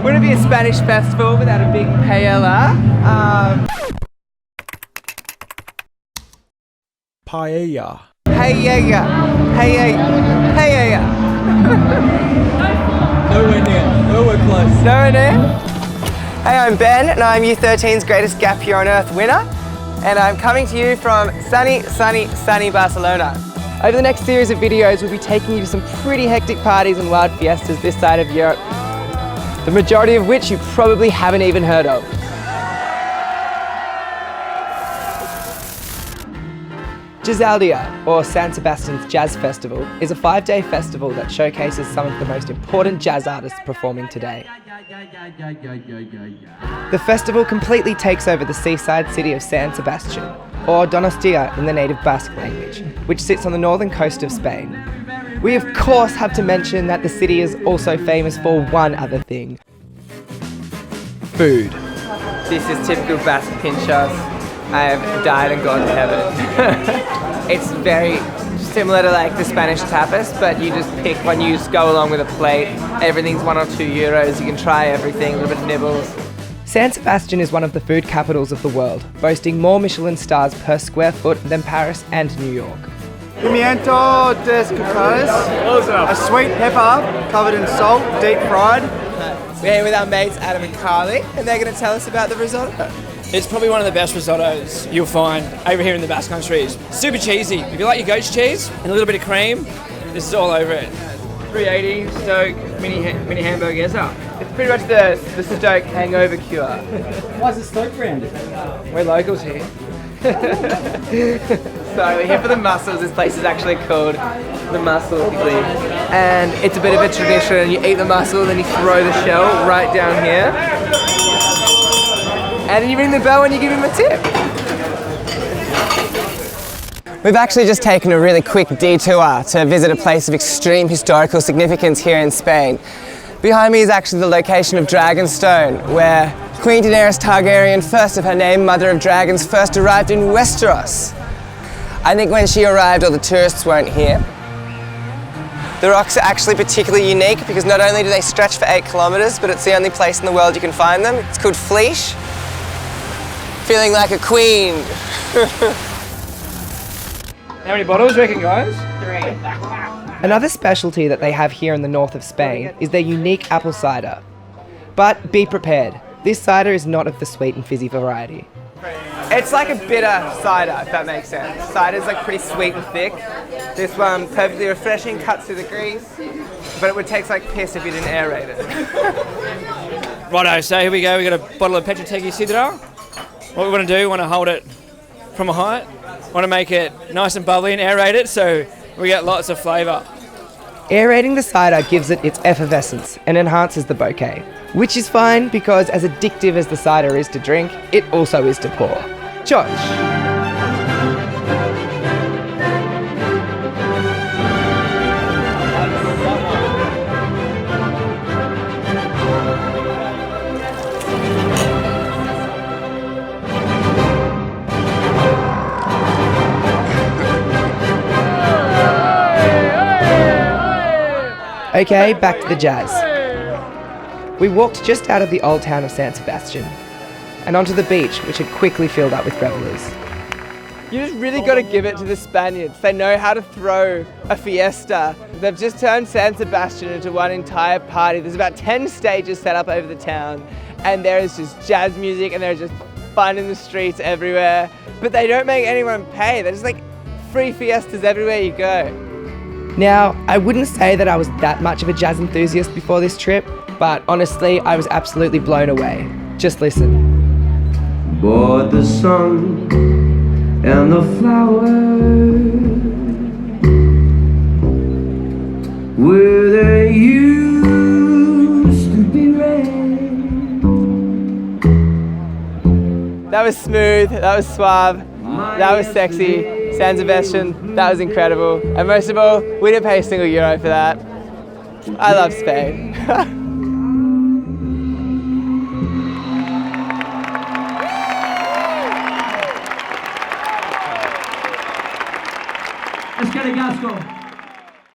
Wouldn't be a Spanish festival without a big paella. Paella. Paella. Paella. Nowhere near. Nowhere close. Nowhere near? Hey, I'm Ben, and I'm U13's Greatest Gap Year on Earth winner. And I'm coming to you from sunny Barcelona. Over the next series of videos, we'll be taking you to some pretty hectic parties and wild fiestas this side of Europe, the majority of which you probably haven't even heard of. Jazzaldia, or San Sebastian's Jazz Festival, is a 5-day festival that showcases some of the most important jazz artists performing today. The festival completely takes over the seaside city of San Sebastian, or Donostia in the native Basque language, which sits on the northern coast of Spain. We of course have to mention that the city is also famous for one other thing: food. This is typical Basque pinchos. I have died and gone to heaven. It's very similar to like the Spanish tapas, but you just pick one, you just go along with a plate. Everything's €1 or €2. You can try everything, a little bit of nibbles. San Sebastian is one of the food capitals of the world, boasting more Michelin stars per square foot than Paris and New York. Pimiento de cocos, a sweet pepper covered in salt, deep fried. We're here with our mates Adam and Carly, and they're going to tell us about the risotto. It's probably one of the best risottos you'll find over here in the Basque Country. It's super cheesy. If you like your goat's cheese and a little bit of cream, this is all over it. 380 Stoke mini hamburgers up. It's pretty much the Stoke hangover cure. Why is it Stoke branded? We're locals here. So we're here for the mussels. This place is actually called the Mussel Igloo. And it's a bit of a tradition. You eat the mussel, then you throw the shell right down here. And then you ring the bell and you give him a tip. We've actually just taken a really quick detour to visit a place of extreme historical significance here in Spain. Behind me is actually the location of Dragonstone, where Queen Daenerys Targaryen, first of her name, Mother of Dragons, first arrived in Westeros. I think when she arrived, all the tourists weren't here. The rocks are actually particularly unique because not only do they stretch for 8 kilometers, but it's the only place in the world you can find them. It's called Fleesh. Feeling like a queen. How many bottles do you reckon, guys? 3. Another specialty that they have here in the north of Spain is their unique apple cider. But be prepared, this cider is not of the sweet and fizzy variety. It's like a bitter cider, if that makes sense. Cider's like pretty sweet and thick. This one, perfectly refreshing, cuts through the grease, but it would taste like piss if you didn't aerate it. Righto, so here we go. We got a bottle of Petrotegui Cider. What we want to do, we want to hold it from a height. Want to make it nice and bubbly and aerate it so we get lots of flavour. Aerating the cider gives it its effervescence and enhances the bouquet, which is fine because as addictive as the cider is to drink, it also is to pour. George. Okay, back to the jazz. We walked just out of the old town of San Sebastian and onto the beach, which had quickly filled up with revelers. You just really got to give it to the Spaniards. They know how to throw a fiesta. They've just turned San Sebastian into one entire party. There's about 10 stages set up over the town, and there is just jazz music and there's just fun in the streets everywhere. But they don't make anyone pay. They're just like free fiestas everywhere you go. Now, I wouldn't say that I was that much of a jazz enthusiast before this trip, but honestly, I was absolutely blown away. Just listen. Board the sun and the flowers where they used to be red. That was smooth, that was suave, that was sexy. San Sebastian, that was incredible. And most of all, we didn't pay a single euro for that. I love Spain. Let's get a Gasco.